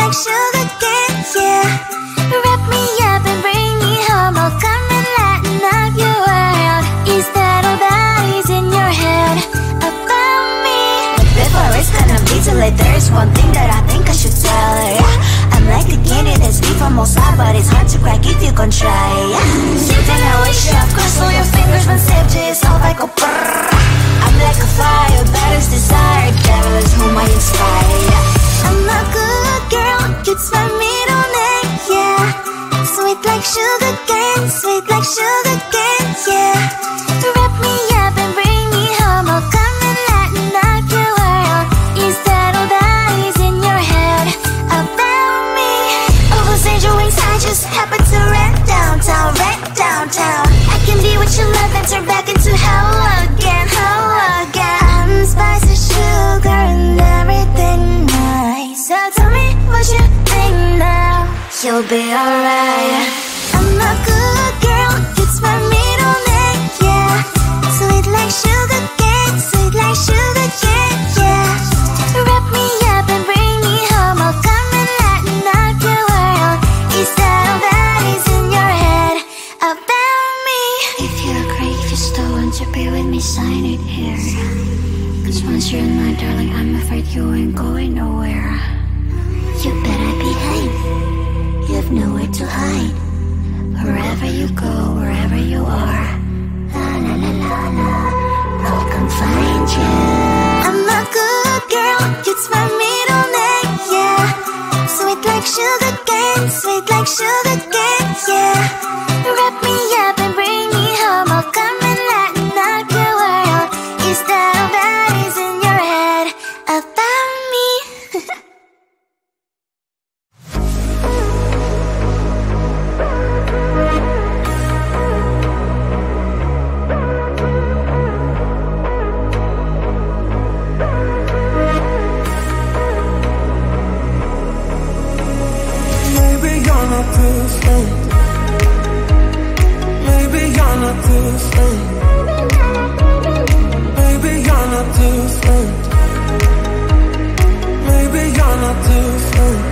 like sugar cane, yeah. Wrap me up and bring me home. I'll come and lighten up your world. Is that all that is in your head about me? Before it's gonna be too late, there's one thing that I think I should tell her, yeah. I'm like the candy that's sweet from outside, but it's hard to crack if you can try, yeah. Sitting I wish you have crossed all your fingers when safety is off, I go brrrr. I'm like a fire, baddest desire, devil is whom I inspire, yeah. I'm a good girl, it's my middle name, yeah. Sweet like sugar cane, sweet like sugar cane, yeah. Wrap me up and bring me home. I'll come and lighten up your world. Is that all that is in your head about me? Oversend your wings, I just happen to rent downtown, rent downtown. I can be what you love and turn back into hell again, hell again. I'm spice and sugar and everything nice. So tell me what you think now. You'll be alright. I'm a good girl, it's my middle name, yeah. Sweet like sugar cane, sweet like sugar cane, yeah. Wrap me up and bring me home. I'll come and lighten up your world. Is that all that is in your head about me? If you're great, if you still want to be with me, sign it here. Cause once you're in my darling, I'm afraid you ain't going nowhere. You better behave, you have nowhere to hide. Wherever you go, wherever you are, la la la la la, I'll come find you. I'm a good girl, it's my middle name, yeah. Sweet like sugar cane, sweet like sugar cane, yeah. Wrap me up and bring me home. I'll come and lighten up your world. Is that all that is in your head about me? Maybe you're not perfect. Maybe you're not perfect. Maybe you're not perfect. Maybe you're not perfect.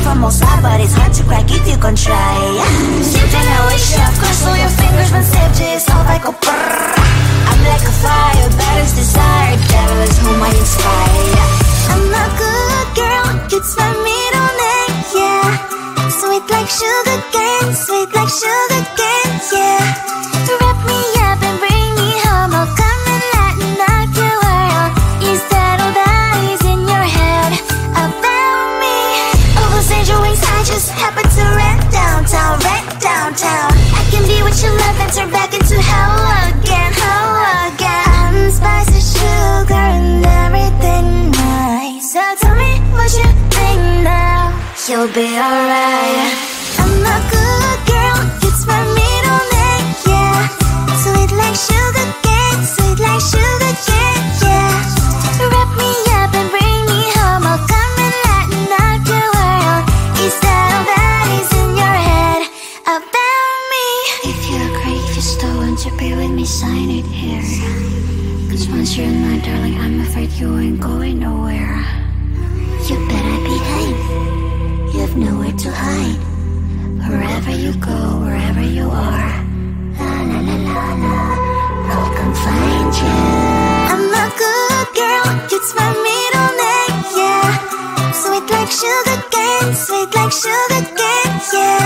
from all sides, but it's hard to crack if you can try. Something I wish I've crossed all your fingers when saved is all like a brrr. I'm like a fire, bad as desire, devil is whom I inspire. I'm a good girl, it's my middle name, yeah. Sweet like sugar cane, sweet like sugar cane, yeah. Wrap me up and bring me home, I'll come and lighten up your world. Is that all that is in your head about me? All those angel wings I just happen to rent downtown, rent downtown. I can be what you love and turn back into hell again, hell again. Spicy sugar and everything nice. So tell me what you think now, you'll be alright. I'm a good girl, it's my middle name, yeah. Sweet like sugar cane, sweet like sugar cane, yeah. Wrap me up and bring me home, I'll come and lighten up your world. Is that all that is in your head about me? If you agree, if you still want to be with me, sign it here. Cause once you're mine, darling, I'm afraid you ain't going nowhere. You better behave, you have nowhere to hide. Wherever you go, wherever you are, la la la la la, I'll come find you. I'm a good girl, it's my middle name, yeah. Sweet like sugar cane, sweet like sugar cane, yeah.